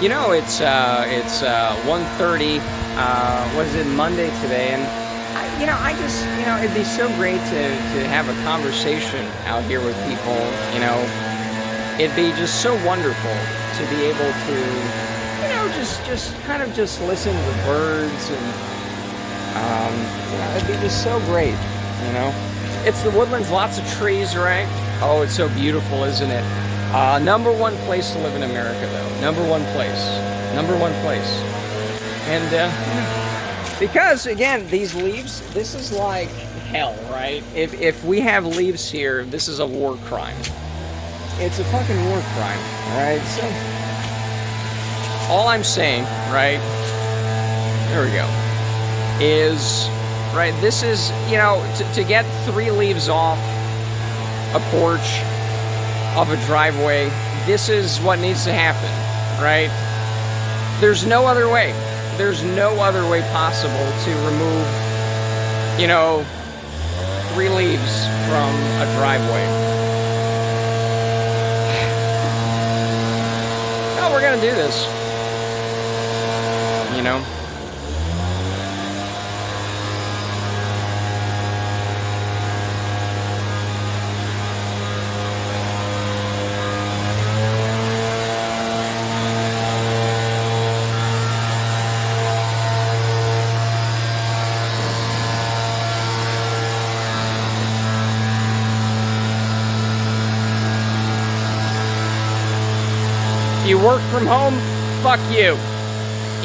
You know, it's 1:30. What is it, Monday today? And I just, it'd be so great to have a conversation out here with people. It'd be just so wonderful to be able to, just kind of just listen to the birds, and it'd be just so great. It's the woodlands, lots of trees, right? Oh, it's so beautiful, isn't it? Number one place to live in America, though. Number one place. And because, again, these leaves, this is like hell, right? If we have leaves here, this is a war crime. It's a fucking war crime, all right? So, all I'm saying, right, there we go, is, right, this is, to get 3 leaves off a porch, of a driveway, this is what needs to happen, right? There's no other way. There's no other way possible to remove, 3 leaves from a driveway. No, we're gonna do this. You work from home, fuck you.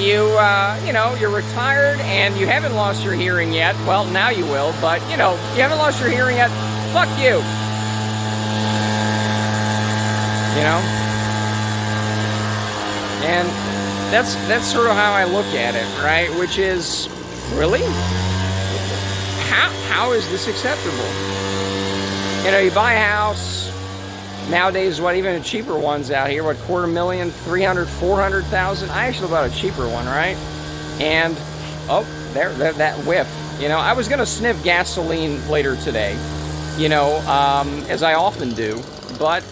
You're retired and you haven't lost your hearing yet. Well, now you will, but, you haven't lost your hearing yet, fuck you. And that's sort of how I look at it, right? Which is, really? How is this acceptable? You buy a house. Nowadays, even the cheaper ones out here, $250,000, $300,000, $400,000. I actually bought a cheaper one, right? And, there, that whiff. I was going to sniff gasoline later today, as I often do. But,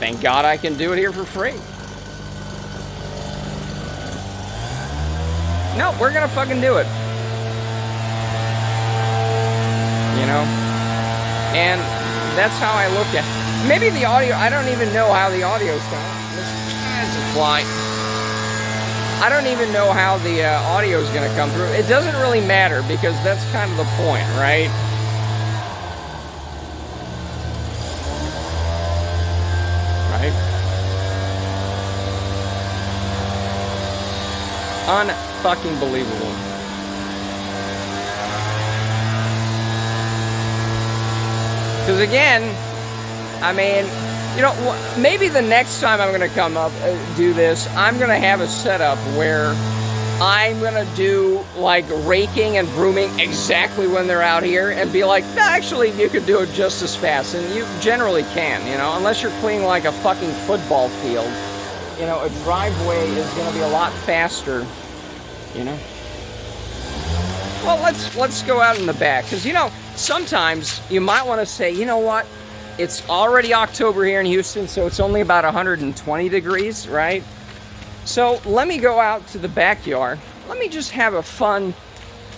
thank God I can do it here for free. No, we're going to fucking do it. And that's how I look at it. Maybe the audio, I don't even know how the audio's going. It's a fly. I don't even know how the audio's going to come through. It doesn't really matter because that's kind of the point, right? Right? Un-fucking believable. Because again, maybe the next time I'm going to come up, do this, I'm going to have a setup where I'm going to do, raking and brooming exactly when they're out here and be like, no, actually, you could do it just as fast. And you generally can, unless you're cleaning like a fucking football field. A driveway is going to be a lot faster, Well, let's go out in the back. Because, sometimes you might want to say, you know what? It's already October here in Houston, so it's only about 120 degrees, right? So let me go out to the backyard. Let me just have a fun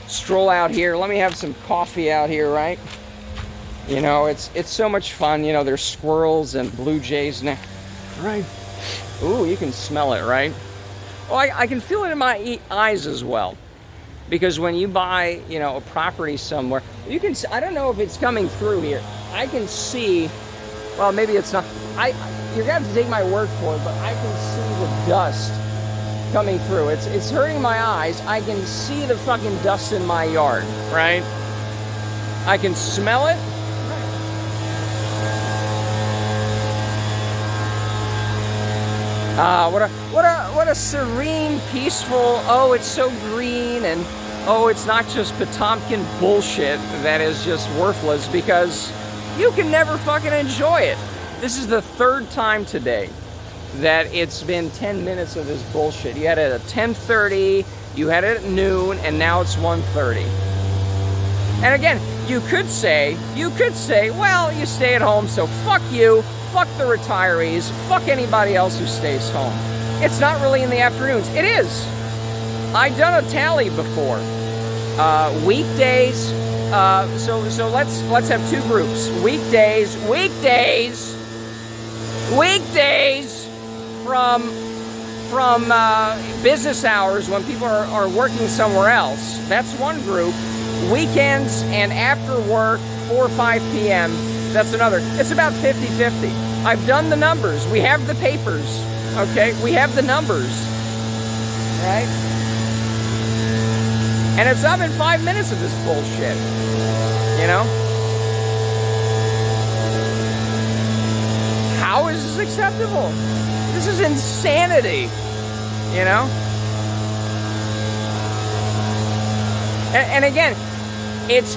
stroll out here. Let me have some coffee out here, right? It's so much fun. There's squirrels and blue jays now, right? Ooh, you can smell it, right? Oh, I can feel it in my eyes as well. Because when you buy, a property somewhere, you can, I don't know if it's coming through here. I can see, well, maybe it's not. You're gonna have to take my word for it, but I can see the dust coming through. It's hurting my eyes. I can see the fucking dust in my yard, right? I can smell it. What a serene, peaceful. Oh, it's so green, and it's not just Potemkin bullshit that is just worthless because you can never fucking enjoy it. This is the 3rd time today that it's been 10 minutes of this bullshit. You had it at 10:30, you had it at noon, and now it's 1:30. And again, you could say, well, you stay at home, so fuck you, fuck the retirees, fuck anybody else who stays home. It's not really in the afternoons. It is. I've done a tally before. Weekdays. So let's have two groups. Weekdays from business hours when people are working somewhere else. That's one group. Weekends and after work, 4 or 5 p.m. That's another. It's about 50-50. I've done the numbers. We have the papers. Okay, we have the numbers. Right? And it's up in 5 minutes of this bullshit. You know? How is this acceptable? This is insanity. You know? And again, it's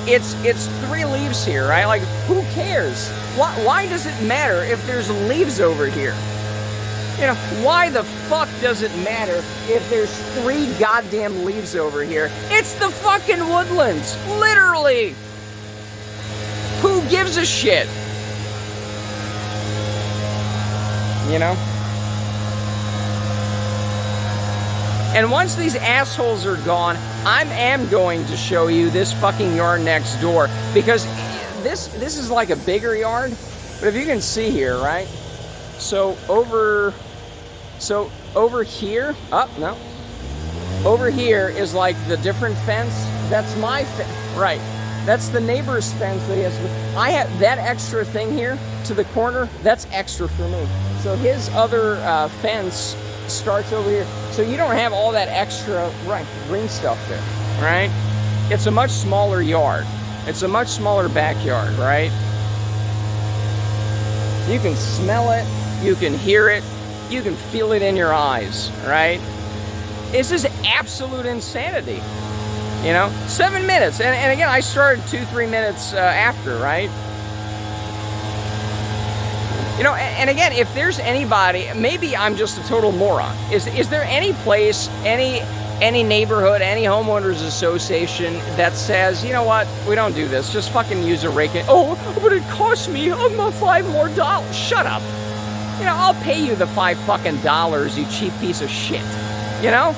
3 leaves here, right? Like, who cares? Why does it matter if there's leaves over here? You know, why the fuck does it matter if there's 3 goddamn leaves over here? It's the fucking woodlands, literally. Who gives a shit? You know? And once these assholes are gone, I am going to show you this fucking yard next door, because this is like a bigger yard. But if you can see here, right? So over here, over here is like the different fence. That's my fence, right? That's the neighbor's fence that he has. I have that extra thing here to the corner. That's extra for me. So his other fence starts over here. So you don't have all that extra green stuff there, right? It's a much smaller yard. It's a much smaller backyard, right? You can smell it. You can hear it. You can feel it in your eyes, right? This is absolute insanity. You know, 7 minutes. And again, I started 2-3 minutes after, right? You know, and again, if there's anybody, maybe I'm just a total moron. Is there any place, any neighborhood, any homeowners association that says, you know what, we don't do this, just fucking use a rake? Oh, but it cost me $5 more. Shut up. You know, I'll pay you the $5 fucking, you cheap piece of shit. You know?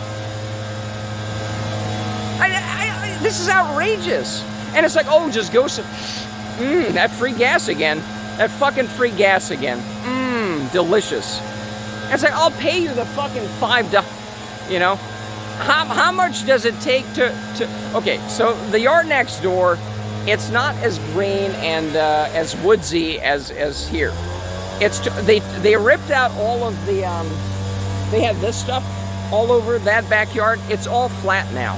This is outrageous. And it's like, oh, just go some, that free gas again. That fucking free gas again. Delicious. And it's like, I'll pay you the fucking $5. You know? How much does it take to okay, so the yard next door, it's not as green and as woodsy as here. It's they ripped out all of the they had this stuff all over that backyard. It's all flat now.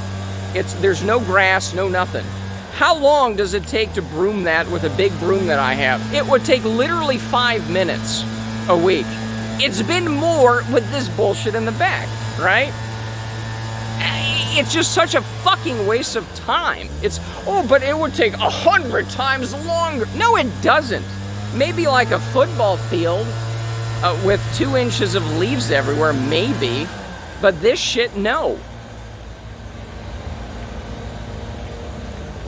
There's no grass, no nothing. How long does it take to broom that with a big broom that I have? It would take literally 5 minutes a week. It's been more with this bullshit in the back, right? It's just such a fucking waste of time. But it would take 100 times longer. No, it doesn't. Maybe like a football field with 2 inches of leaves everywhere, maybe. But this shit, no.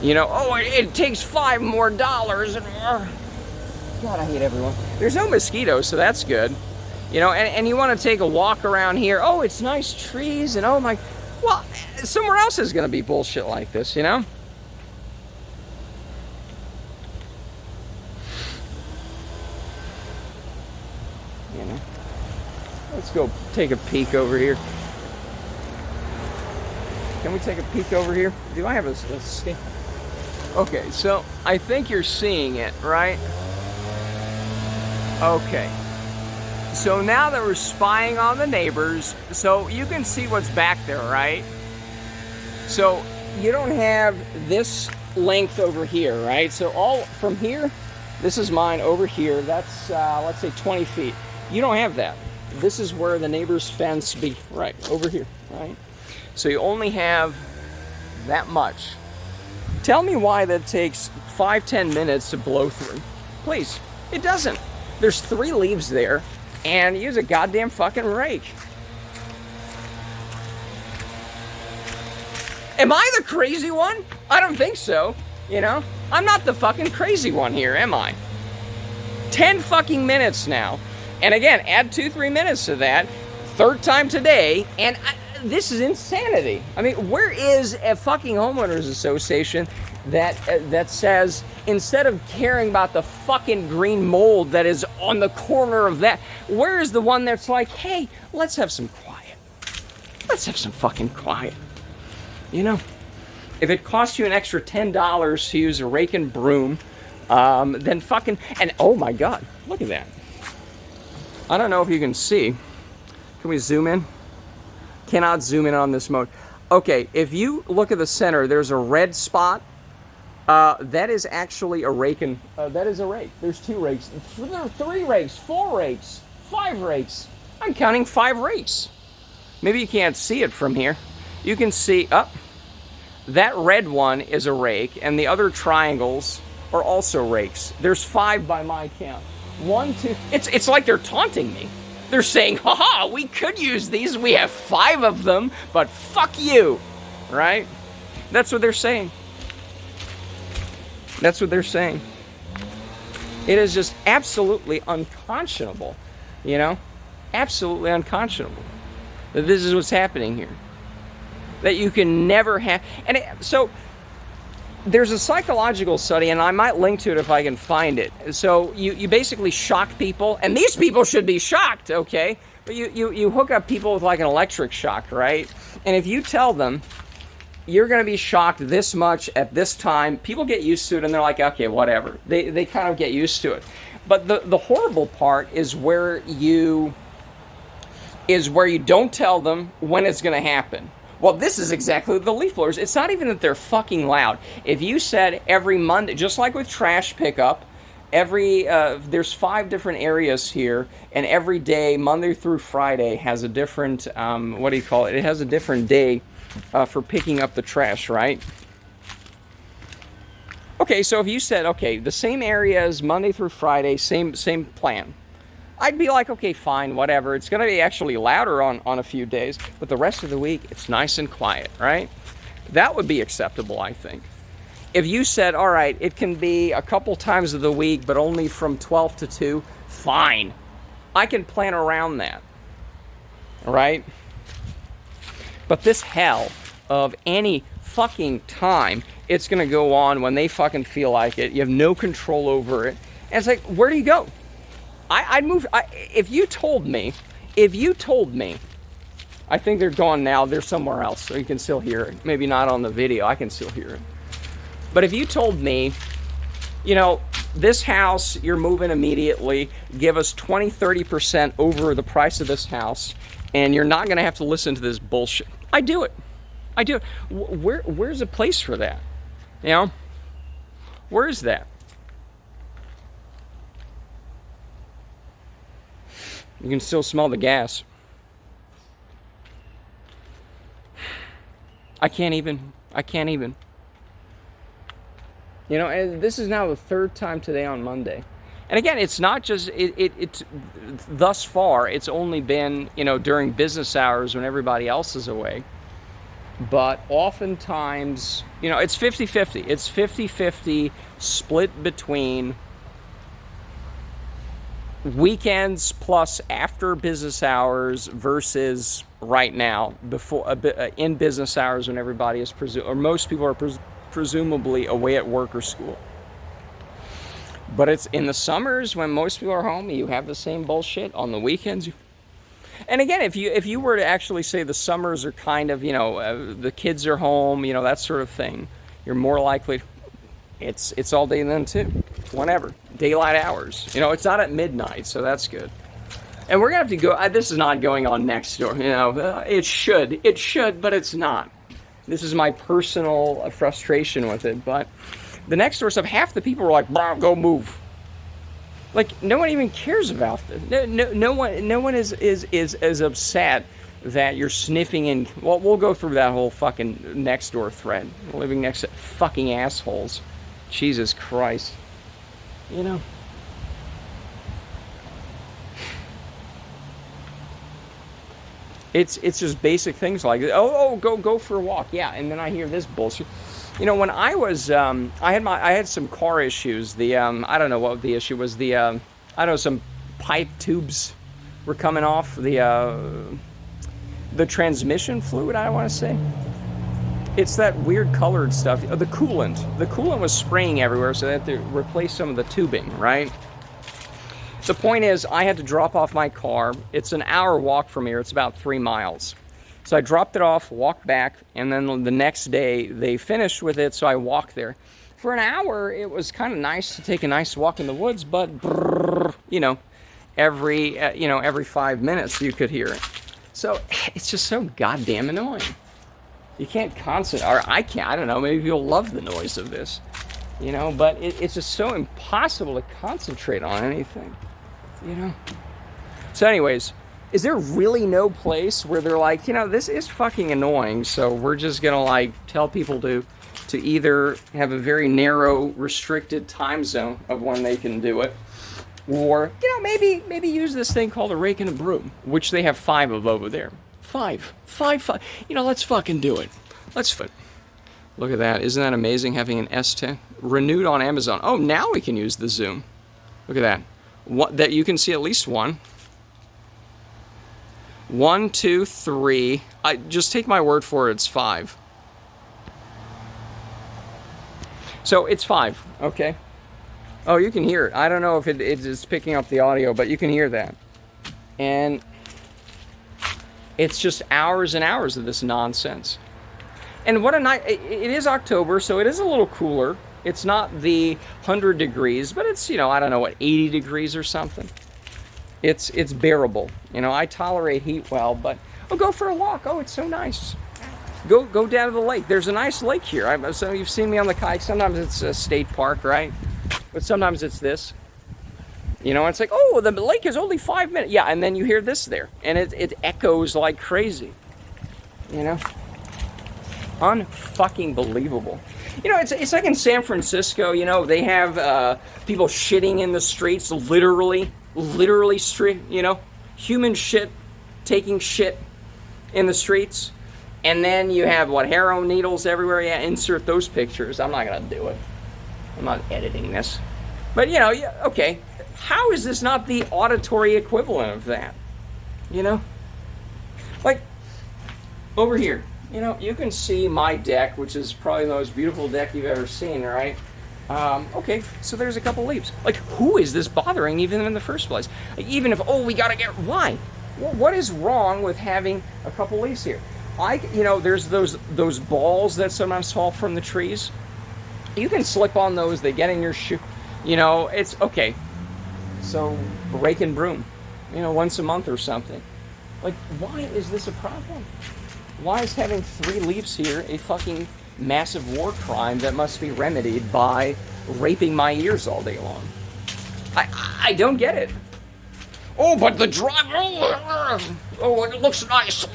You know, it takes $5 more. God, I hate everyone. There's no mosquitoes, so that's good. You know, and you want to take a walk around here. Oh, it's nice trees, and oh my... Well, somewhere else is going to be bullshit like this, you know? You know? Let's go take a peek over here. Can we take a peek over here? Do I have a scan? Okay, so I think you're seeing it, right? Okay. So now that we're spying on the neighbors, so you can see what's back there, right? So you don't have this length over here, right? So all from here, this is mine over here. That's, let's say 20 feet. You don't have that. This is where the neighbor's fence be, right, over here, right? So you only have that much. Tell me why that takes 5-10 minutes to blow through. Please, it doesn't. There's 3 leaves there. And use a goddamn fucking rake. Am I the crazy one? I don't think so. You know? I'm not the fucking crazy one here, am I? 10 fucking minutes now. And again, add 2-3 minutes to that. third time today, and this is insanity. I mean, where is a fucking homeowners association that says, instead of caring about the fucking green mold that is on the corner of that, where is the one that's like, hey, let's have some quiet. Let's have some fucking quiet. You know, if it costs you an extra $10 to use a rake and broom, then fucking, and oh my God, look at that. I don't know if you can see. Can we zoom in? Cannot zoom in on this mode. Okay, if you look at the center, there's a red spot. That is actually a rake, and that is a rake. There's 2 rakes. There are 3 rakes, 4 rakes, 5 rakes. I'm counting 5 rakes. Maybe you can't see it from here. You can see, that red one is a rake, and the other triangles are also rakes. There's 5 by my count. 1, 2, it's like they're taunting me. They're saying, haha, we could use these. We have 5 of them, but fuck you, right? That's what they're saying. That's what they're saying. It is just absolutely unconscionable, you know? Absolutely unconscionable that this is what's happening here. That you can never have, so there's a psychological study, and I might link to it if I can find it. So you basically shock people, and these people should be shocked, okay? But you hook up people with like an electric shock, right? And if you tell them, you're going to be shocked this much at this time, people get used to it, and they're like, okay, whatever. They kind of get used to it. But the horrible part is where you don't tell them when it's going to happen. Well, this is exactly the leaf blowers. It's not even that they're fucking loud. If you said every Monday, just like with trash pickup, there's 5 different areas here, and every day, Monday through Friday, has a different, what do you call it? It has a different day for picking up the trash, right? Okay, so if you said, okay, the same areas, Monday through Friday, same plan. I'd be like, okay, fine, whatever. It's going to be actually louder on a few days, but the rest of the week, it's nice and quiet, right? That would be acceptable, I think. If you said, all right, it can be a couple times of the week, but only from 12 to 2, fine. I can plan around that, right? But this hell of any fucking time, it's going to go on when they fucking feel like it. You have no control over it. And it's like, where do you go? I'd move. If you told me, I think they're gone now. They're somewhere else, so you can still hear it. Maybe not on the video. I can still hear it. But if you told me, you know, this house, you're moving immediately, give us 20-30% over the price of this house, and you're not going to have to listen to this bullshit. I do it. Where's a place for that? You know? Where is that? You can still smell the gas. I can't even. You know, and this is now the 3rd time today on Monday. And again, it's not just, it's thus far, it's only been, you know, during business hours when everybody else is away. But oftentimes, you know, it's 50-50. It's 50-50 split between weekends plus after business hours versus right now before in business hours when everybody is or most people are presumably away at work or school. But it's in the summers when most people are home, you have the same bullshit. On the weekends, and again, if you were to actually say the summers are kind of, you know, the kids are home, you know, that sort of thing, you're more likely. It's all day then too, whenever, daylight hours. You know, it's not at midnight, so that's good. And we're gonna have to go. This is not going on next door. You know, it should, but it's not. This is my personal frustration with it. But the next door stuff, half the people are like, "Go move." Like no one even cares about this. No one is as upset that you're sniffing in. Well, we'll go through that whole fucking next door thread. Living next to fucking assholes. Jesus Christ. You know. It's just basic things like, go for a walk. Yeah, and then I hear this bullshit. You know, when I was I had some car issues. I don't know what the issue was. Some pipe tubes were coming off the transmission fluid, I want to say. It's that weird colored stuff. The coolant. The coolant was spraying everywhere, so they had to replace some of the tubing, right? The point is, I had to drop off my car. It's an hour walk from here. It's about 3 miles. So I dropped it off, walked back, and then the next day they finished with it, so I walked there. For an hour, it was kind of nice to take a nice walk in the woods, but you know, every 5 minutes you could hear it. So it's just so goddamn annoying. You can't concentrate, or I can't, I don't know, maybe you'll love the noise of this, you know, but it's just so impossible to concentrate on anything, you know. So anyways, is there really no place where they're like, you know, this is fucking annoying, so we're just gonna like tell people to either have a very narrow, restricted time zone of when they can do it, or, you know, maybe use this thing called a rake and a broom, which they have 5 of over there. 5. You know, let's fucking do it. Look at that. Isn't that amazing having an S10? Renewed on Amazon. Oh, now we can use the zoom. Look at that. That you can see at least one. 1, 2, 3. Just take my word for it, it's 5. So it's 5, okay? Oh, you can hear it. I don't know if it's picking up the audio, but you can hear that. And it's just hours and hours of this nonsense. And what a night. It is October, so it is a little cooler. It's not the 100 degrees, but it's, you know, I don't know, what, 80 degrees or something. It's bearable. You know, I tolerate heat well, but go for a walk. Oh, it's so nice. Go down to the lake. There's a nice lake here. So you've seen me on the kayak. Sometimes it's a state park, right? But sometimes it's this. You know, it's like, oh, the lake is only 5 minutes. Yeah, and then you hear this there, and it echoes like crazy. You know, unfucking believable. You know, it's like in San Francisco. You know, they have people shitting in the streets, literally street. You know, human shit, taking shit in the streets, and then you have heroin needles everywhere. Yeah, insert those pictures. I'm not gonna do it. I'm not editing this, but you know, yeah, okay. How is this not the auditory equivalent of that? You know? Like, over here, you know, you can see my deck, which is probably the most beautiful deck you've ever seen, right? Okay, so there's a couple leaves. Like, who is this bothering even in the first place? Like, even if, we gotta get, why? Well, what is wrong with having a couple leaves here? You know, there's those balls that sometimes fall from the trees. You can slip on those, they get in your shoe. You know, it's, okay. So, rake and broom, you know, once a month or something. Like, why is this a problem? Why is having 3 leaves here a fucking massive war crime that must be remedied by raping my ears all day long? I don't get it. Oh, but the drive, oh, it looks nice.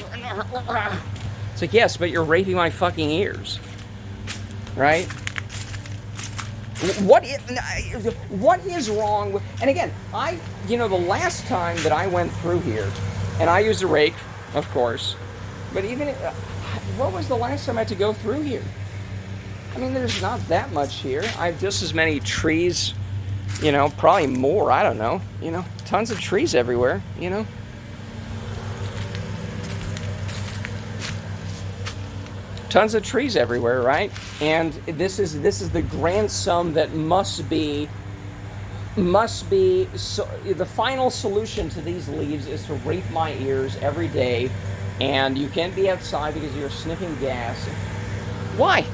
It's like, yes, but you're raping my fucking ears, right? What is wrong with, and again, you know, the last time that I went through here, and I used a rake, of course, but even, what was the last time I had to go through here? I mean, there's not that much here. I have just as many trees, you know, probably more, I don't know, you know, tons of trees everywhere, you know. Tons of trees everywhere, right? And this is the grand sum that must be so, the final solution to these leaves is to rape my ears every day, and you can't be outside because you're sniffing gas. Why?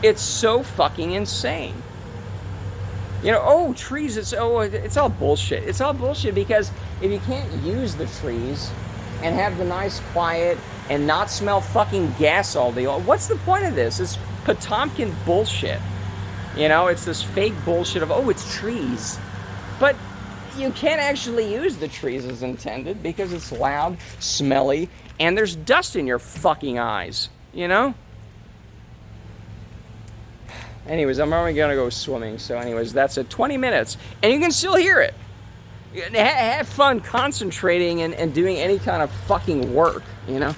It's so fucking insane. You know, trees, it's all bullshit. It's all bullshit because if you can't use the trees and have the nice quiet and not smell fucking gas all day long, what's the point of this? It's Potemkin bullshit. You know, it's this fake bullshit of, it's trees. But you can't actually use the trees as intended because it's loud, smelly, and there's dust in your fucking eyes, you know? Anyways, I'm only gonna go swimming, so anyways, that's it. 20 minutes, and you can still hear it. Have fun concentrating and doing any kind of fucking work, you know?